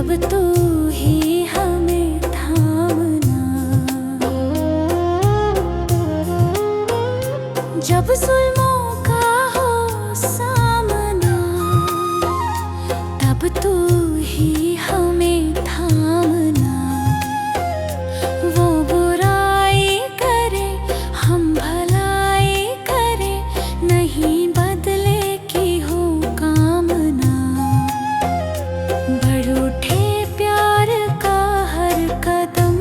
तब तू ही हमें थामना। जब जुल्मों का हो सामना, तब तू ही हमें थामना। वो बुराई करे हम भलाई करे, नहीं बदले की हो कामना। बढ़ उठे प्यार का हर कदम,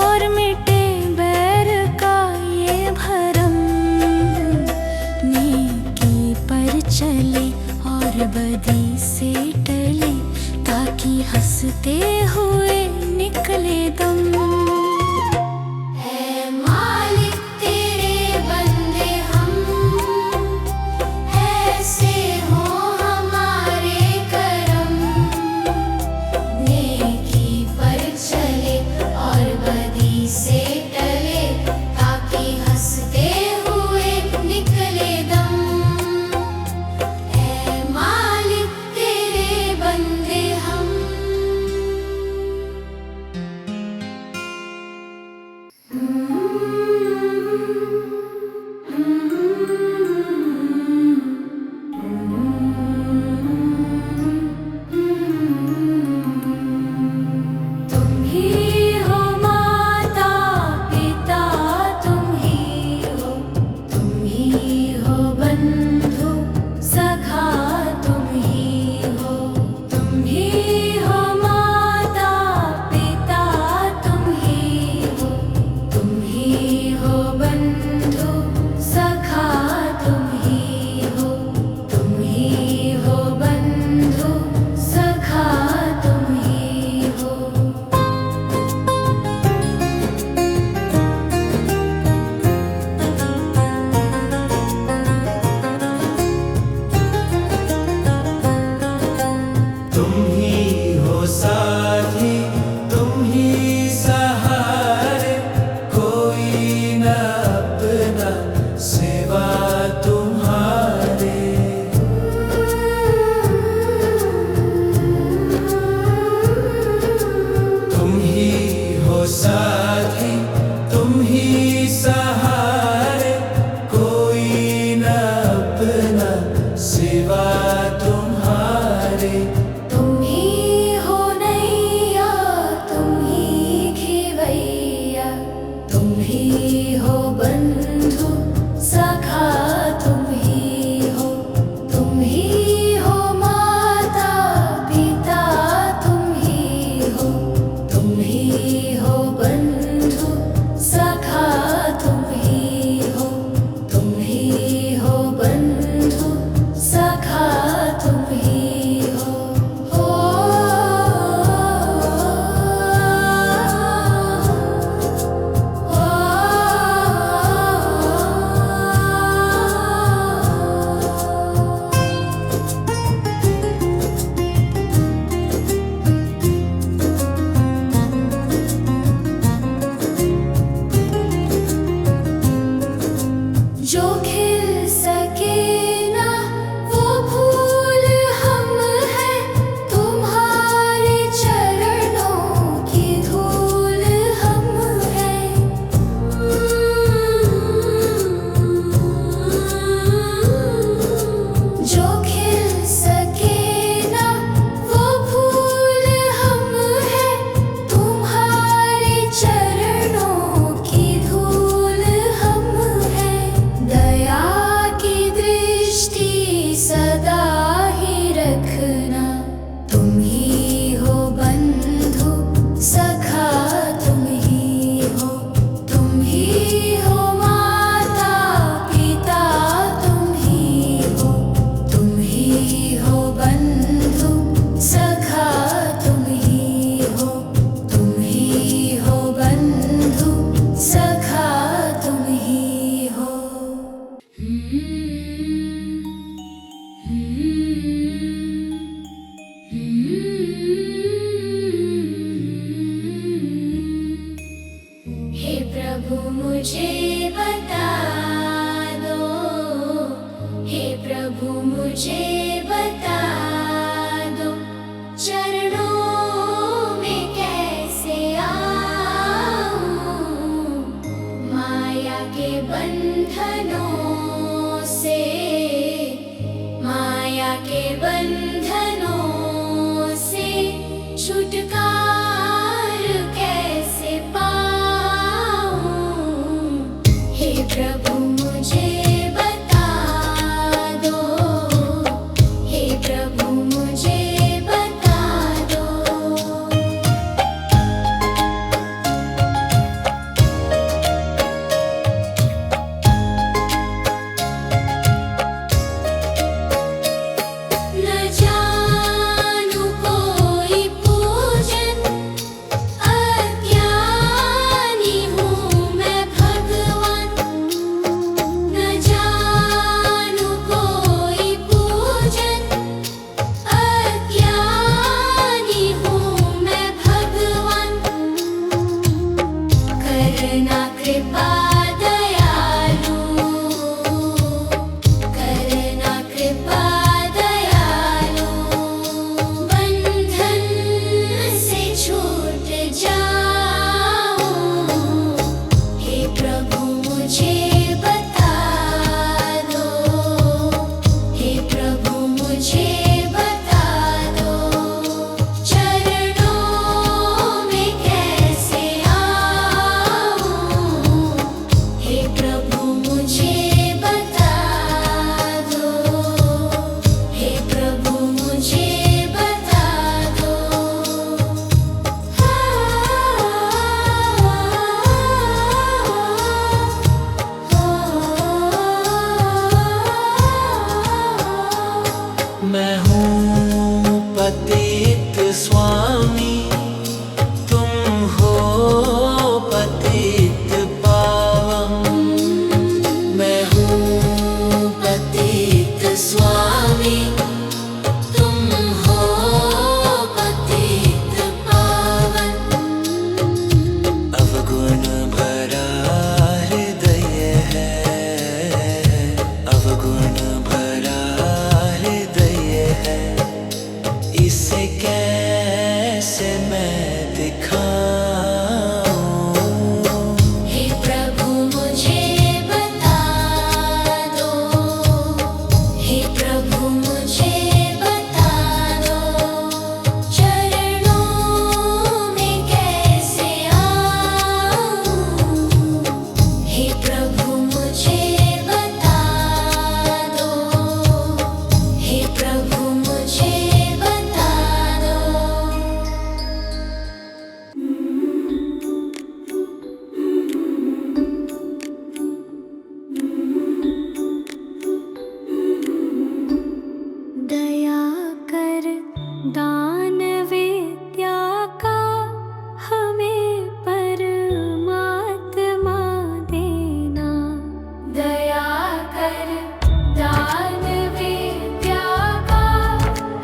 और मिटे बैर का ये भरम। नेकी पर चले और बदी से टले, ताकि हंसते हुए निकले दम। ऐ मालिक तेरे बंदे हम, ऐसे हो हमारे करम। नेकी पर चले और बदी से टले, ताकि हंसते हुए निकले दम। ऐ मालिक तेरे बंदे हम। तुम ही हो माता पिता, तुम ही हो बंधु सखा, तुम ही हो माता पिता, तुम ही हो बंधु सखा, तुम ही हो बंधु सखा, तुम ही हो। तुम ही हो साथी, तुम ही सहारे, कोई न अपना सिवा तुम्हारे। तुम ही हो साथी, तुम ही सहारे, कोई न अपना सिवा तुम्हारे। तुम ही हो नैया, तुम ही खेवैया, तुम ही हो बंधु सखा, तुम ही हो माता पिता, तुम ही हो बंधु सखा, तुम ही हो बंधु सखा, तुम ही हो। जो खिल सके ना वो फूल हम हैं, तुम्हारे चरणों की धूल हम हैं। जो खिल सके ना वो फूल हम हैं, तुम्हारे चरणों की धूल हम हैं। दया की दृष्टि सदा ही रखना, तुम ही हो बंधु सखा, तुम ही हो माता पिता, तुम ही हो बंधु सखा, तुम ही हो बंधु सखा, तुम ही हो। हे प्रभु मुझे बता दो, हे प्रभु मुझे बता दो, चल स्वामी तुम हो पतित पावन। मैं हूँ पतित स्वामी तुम हो पतित पावन। अवगुण भरा हृदय है, अवगुण भरा हृदय है, इसे कैसे मैं दिखाऊं। हे प्रभु मुझे बता दो, हे प्रभु मुझे बता दो, चरणों में कैसे आऊं। हे प्रभु मुझे बता दो, हे प्रभु मुझे बता दो। दया कर दान विद्या का हमें परमात्मा देना। दया कर दान विद्या का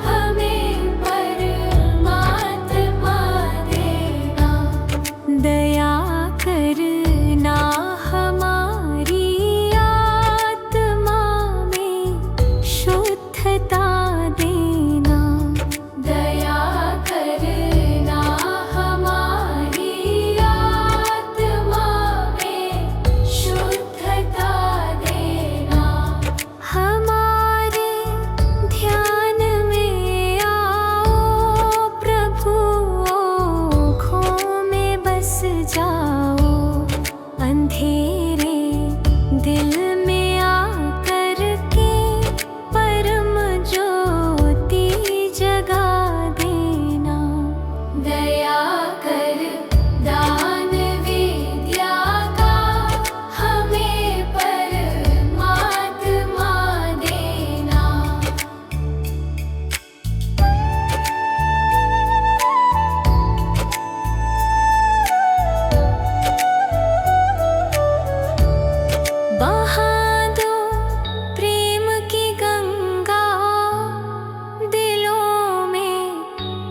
हमें परमात्मा देना। दया करना हमारी आत्मा में शुद्धता देना। दया करना हमारी आत्मा में शुद्धता देना। हमारे ध्यान में आओ प्रभु, ओखों में बस जाओ। अंधेरे दिल में आकर के परम ज्योति जगा देना। दया कर दान विद्या का हमें परमात्मा देना। बहा दो प्रेम की गंगा, दिलों में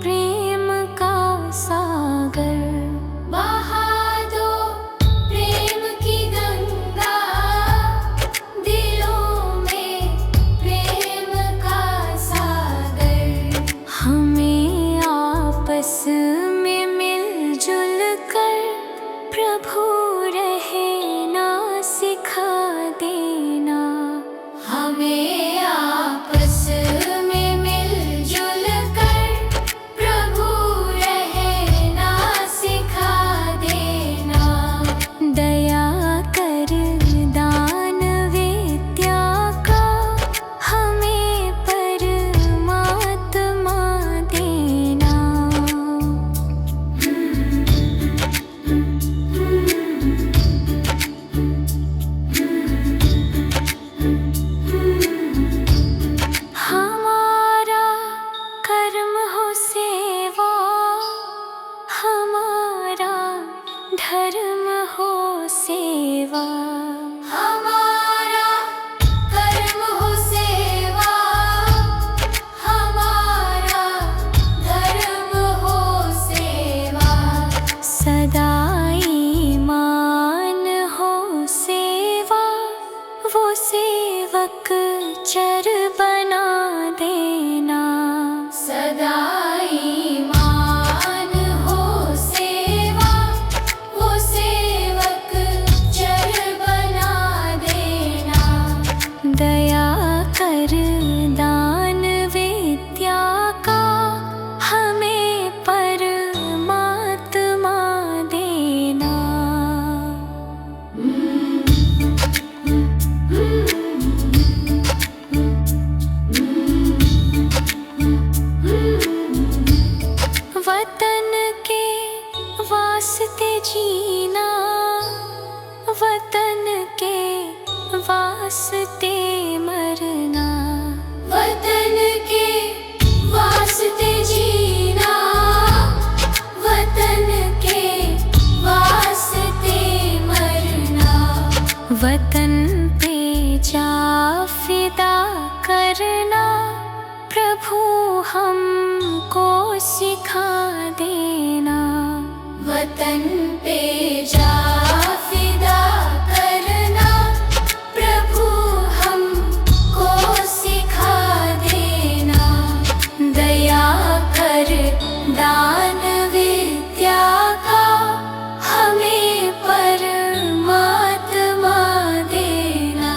प्रेम का सागर। बहा दो प्रेम की गंगा, दिलों में प्रेम का सागर। हमें आपस में मिलजुल कर प्रभु रहना सिखा देना। हमें आपस में मिलजुल कर प्रभु रहना सिखा देना। दया कर दान विद्या का हमें परमात्मा देना। हमारा कर्म हो सेवा, हमारा धर्म हो सेवा। हमारा कर्म हो सेवा, हमारा धर्म हो सेवा। सदा ईमान हो सेवा, वो सेवक चर बना देना। सदा ईमान हो सेवा, वो सेवक चर बना देना। दया कर दान विद्या का हमें परमात्मा देना। वतन के वास्ते जीना, वतन के वास्ते मरना। वतन के वास्ते जीना, हमको सिखा देना। वतन पे जा फिदा करना, प्रभु हमको सिखा देना। दया कर दान विद्या का हमें परमात्मा देना।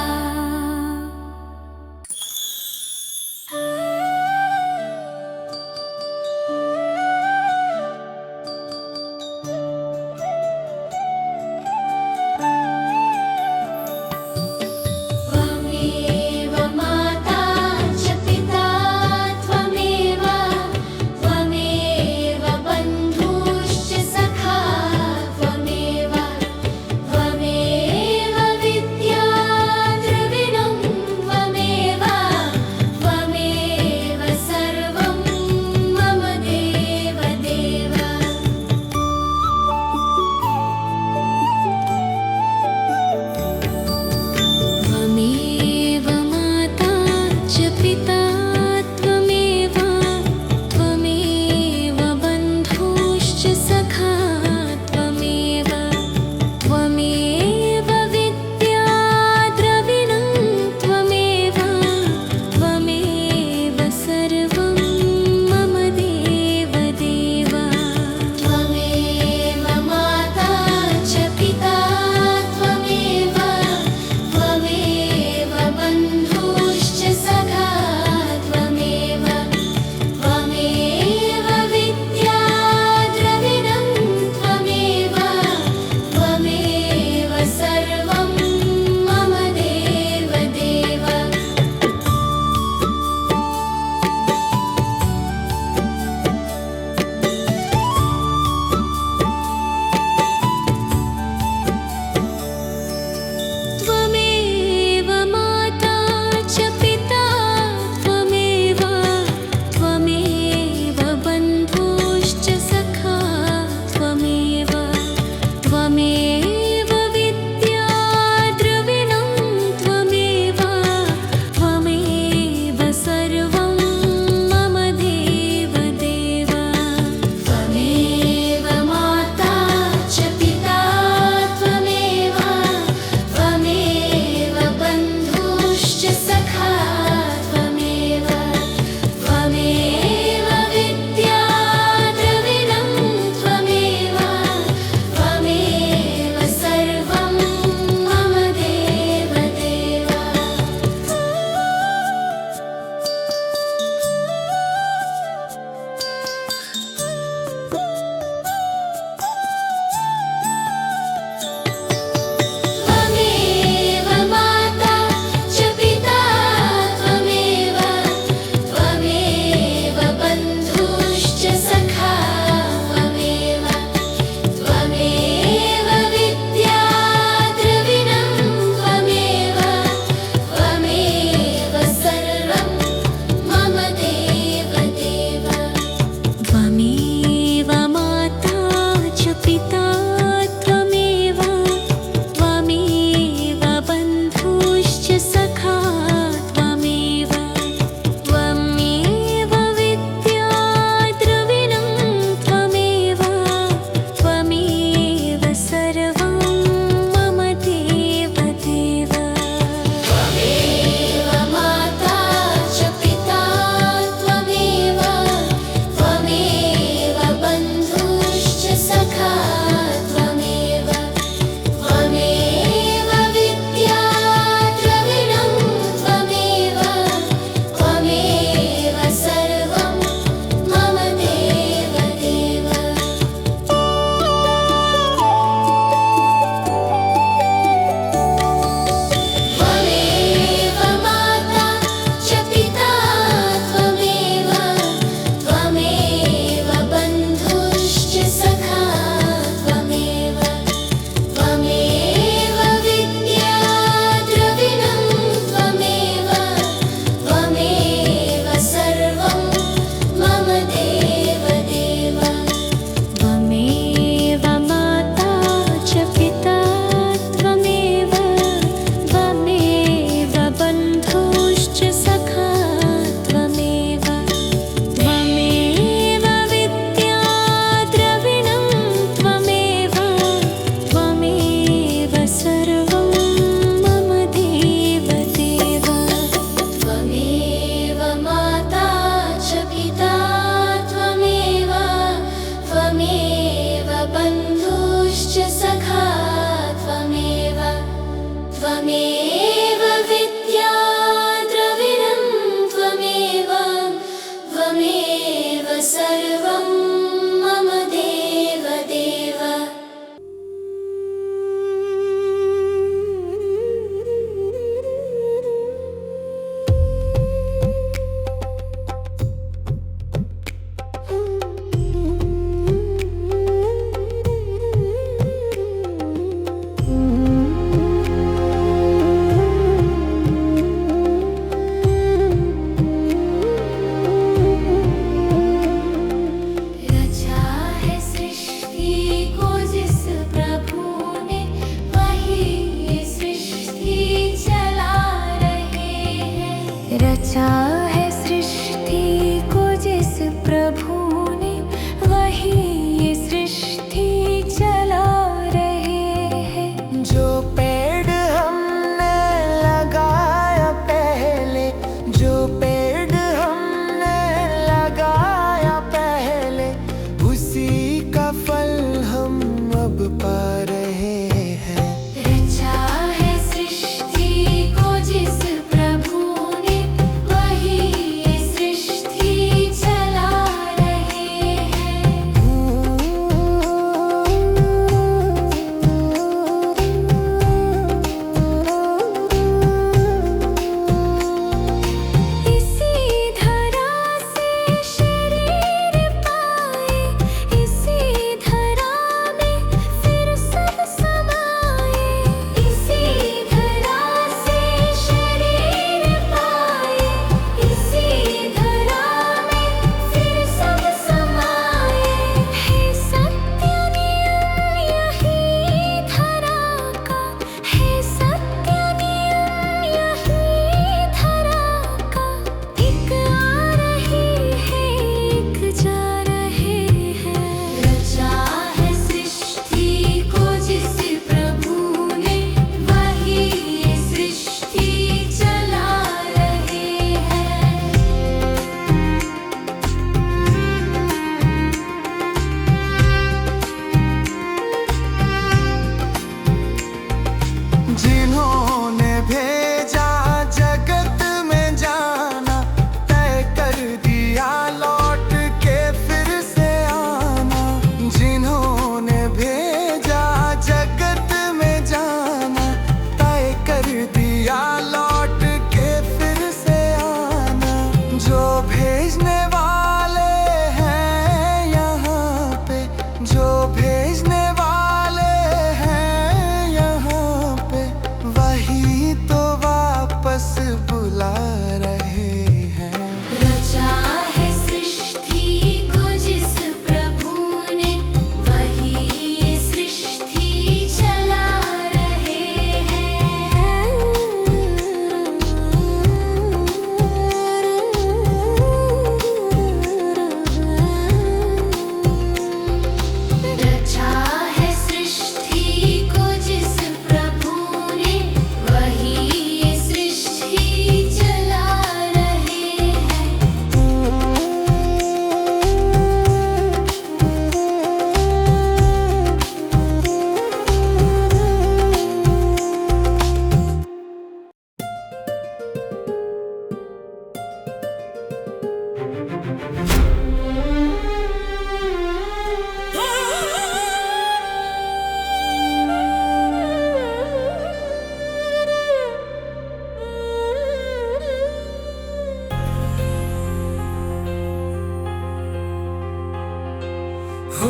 हो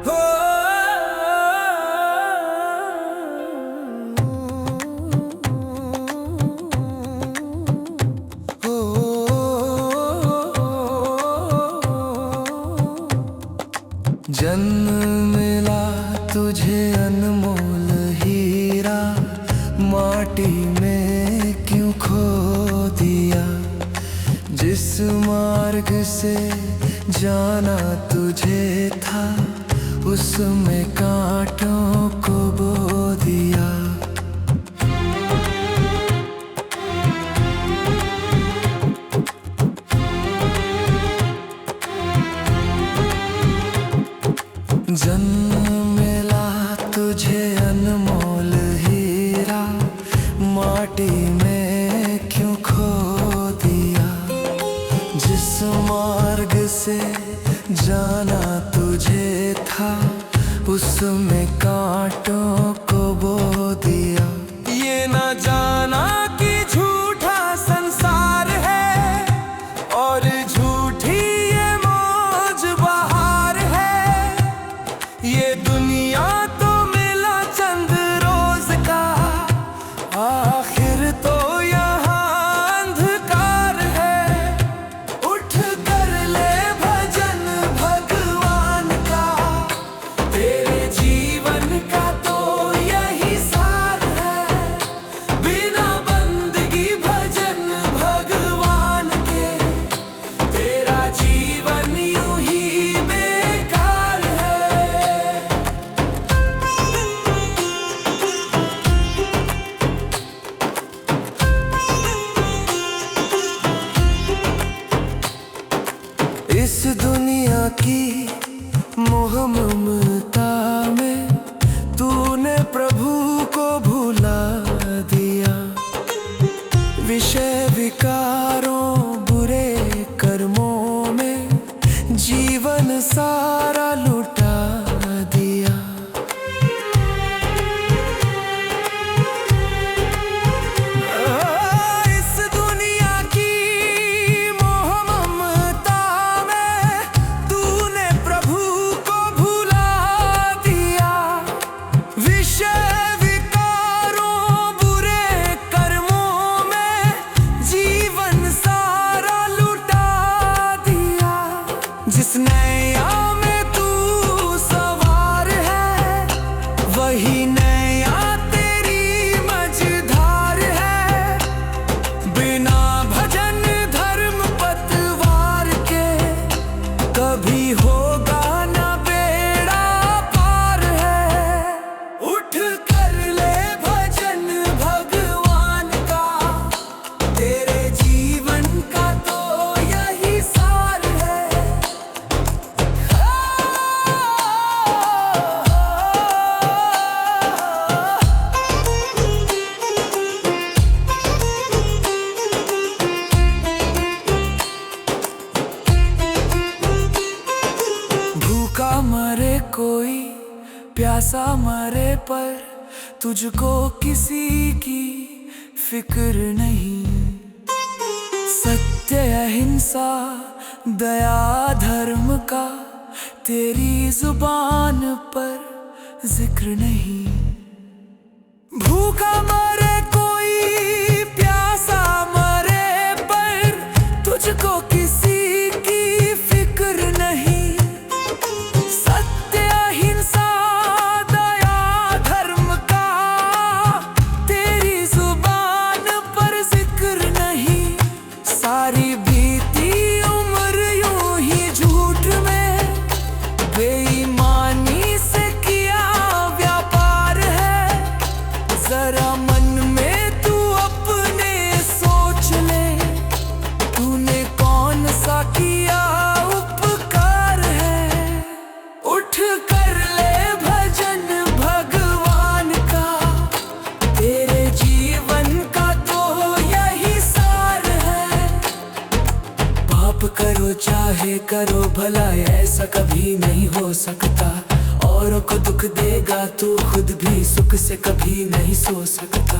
हो जन्म मिला तुझे अनमोल हीरा, माटी में क्यों खो दिया। जिस मार्ग से जाना तुझे था, उसमें कांटों को बो दिया। जन्म मिला तुझे अनमोल हीरा, माटी में क्यों खो दिया। जिस मार्ग से जाना तुझे था, उसमें कांटों को बो दिया। ये ना जाना कि झूठा संसार है और झूठी ये मौज बहार है। ये दुनिया तो मिला चंद रोज का, आखिर तो यहाँ अंधकार है। उठ कर ले भजन भगवान का, तेरे जीवन का तो यही सार है। बिना बंदगी भजन भगवान के, तेरा जीवन यूं ही बेकार है। इस दुनिया की मोह ममता में तूने प्रभु को भुला दिया। विषय विकारों बुरे कर्मों में जीवन सारा लुटा दिया। इस दुनिया की मोह ममता में तूने प्रभु को भुला दिया। विषय विकारों बुरे कर्मों में जीवन सारा लुटा दिया। जिस नैया में तू सवार है, वही नैया तेरी मझधार है। बिना भजन धर्म पतवार के, कभी होगा ना बेड़ा पार है। उठ कर ले भजन भगवान का, तेरे जीवन का तो यही सार है। भूखा मरे कोई, प्यासा मरे, पर तुझको किसी की फिक्र नहीं। सत्य अहिंसा दया धर्म का तेरी जुबान पर जिक्र नहीं। भूखा मरे कोई, प्यासा मरे, पर तुझको किसी की फिक्र नहीं। सत्य अहिंसा दया धर्म का तेरी जुबान पर जिक्र नहीं। सारी बीती उम्र यूं ही झूठ में, बेईमानी से किया व्यापार है। जरा मन में तू अपने सोच ले, तूने कौन सा किया उपकार है। उठ कर ले भजन भगवान का, तेरे जीवन का तो यही सार है। पाप करो चाहे करो भला, ऐसा कभी नहीं हो सकता। औरों को दुख देगा तू, खुद भी सुख से कभी नहीं सो सकता।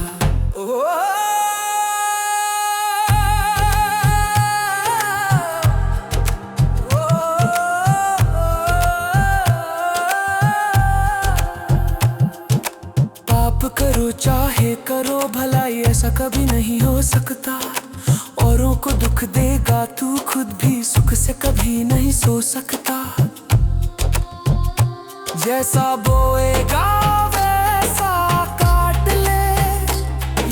दुख देगा तू खुद भी सुख से कभी नहीं सो सकता। जैसा बोएगा वैसा काट ले,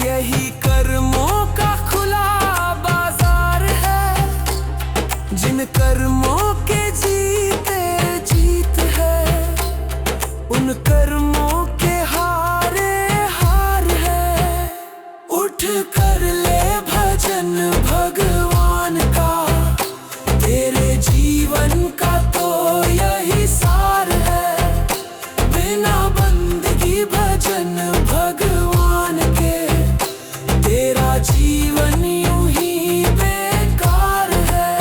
यही कर्मों का खुला बाजार है। जिन कर्मों के जीते जीत है, उन कर्मों के हारे हार है। उठ कर ले भजन भगवान का, तेरे जीवन का तो यही सार है। बिना बंदगी भजन भगवान के, तेरा जीवन यूं ही बेकार है।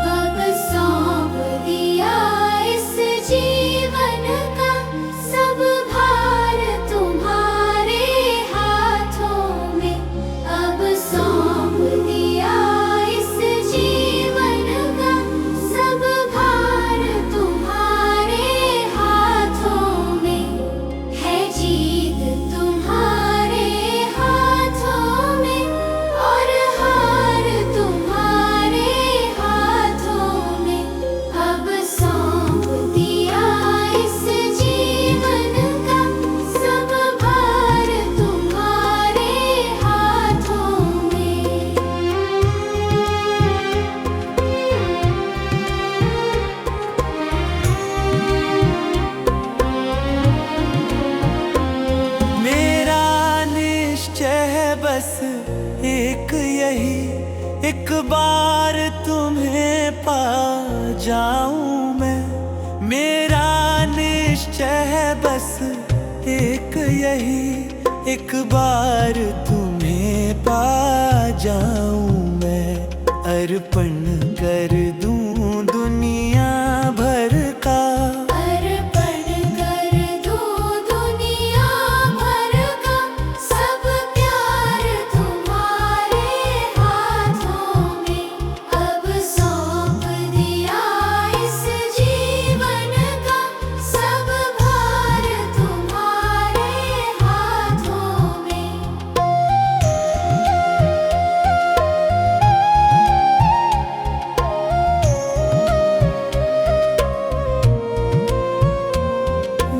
अब सौंप दिया इस जीवन का सब भार तुम्हारे हाथों में। अब सौंप दिया इस जीवन का सब भार तुम्हारे हाथों में। है जीत तुम्हारे हाथों में और हार तुम्हारे हाथों में। अब सौंप दिया इस जीवन का सब भार तुम्हारे हाथों में। मेरा निश्चय है बस एक यही, एक बार तुम्हें पा जाऊं मैं। मेरा निश्चय है बस एक यही, एक बार तुम्हें पा जाऊं मैं। अर्पण कर दूं दुनिया भर का, अर्पण कर दूं दुनिया भर का सब प्यार तुम्हारे हाथों में। अब सौंप दिया इस जीवन का सब भार तुम्हारे हाथों में।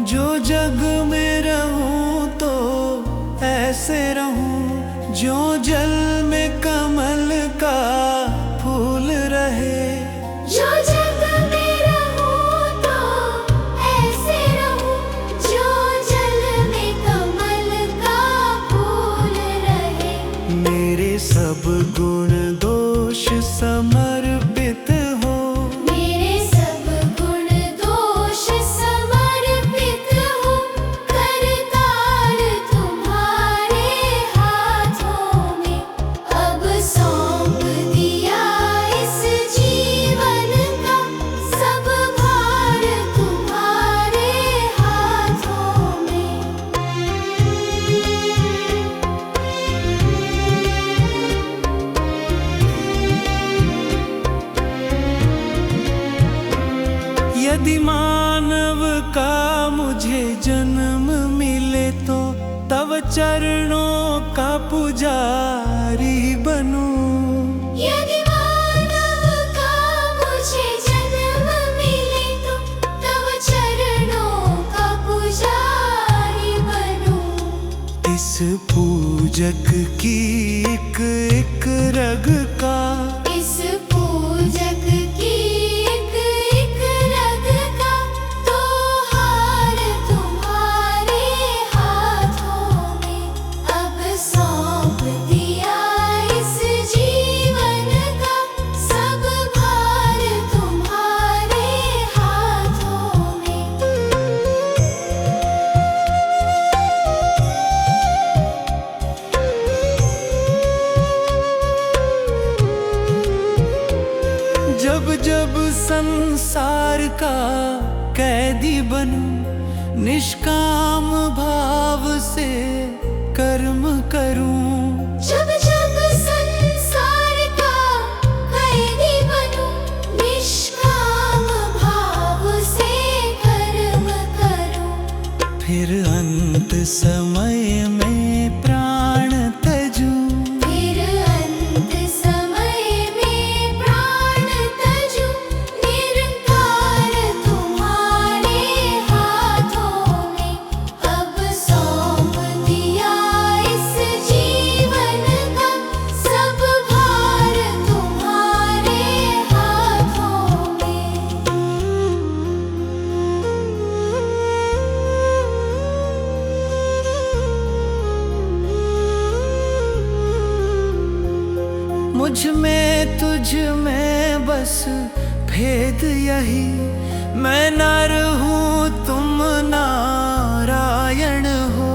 जो जग में रहूं तो ऐसे रहूं, जो जल में कमल का फूल रहे। जो जग में रहूं तो ऐसे रहूं, जो जल में कमल का फूल रहे। मेरे सब गुण दोष समर्पित हो, मेरे सब गुण दोष समर्पित हो। करतार तुम्हारे हाथों में। अब सौंप दिया इस जीवन का सब भार तुम्हारे हाथों में। यदि मानव का मुझे जन्म मिले तो तव चरणों का पुजारी बनूं। यदि मानव का मुझे जन्म मिले तो तव चरणों का पुजारी बनूं। इस पूजक की एक रग का, इस पूजक की एक रग का तो हार तुम्हारे हाथों में। अब सौंप दिया इस जीवन का सब भार तुम्हारे हाथों में। जब जब संसार का कैदी बनूं, निष्काम भाव से कर्म करूं। जब जब संसार मुझ में तुझ में बस भेद यही, मैं नर हूँ तुम नारायण हो।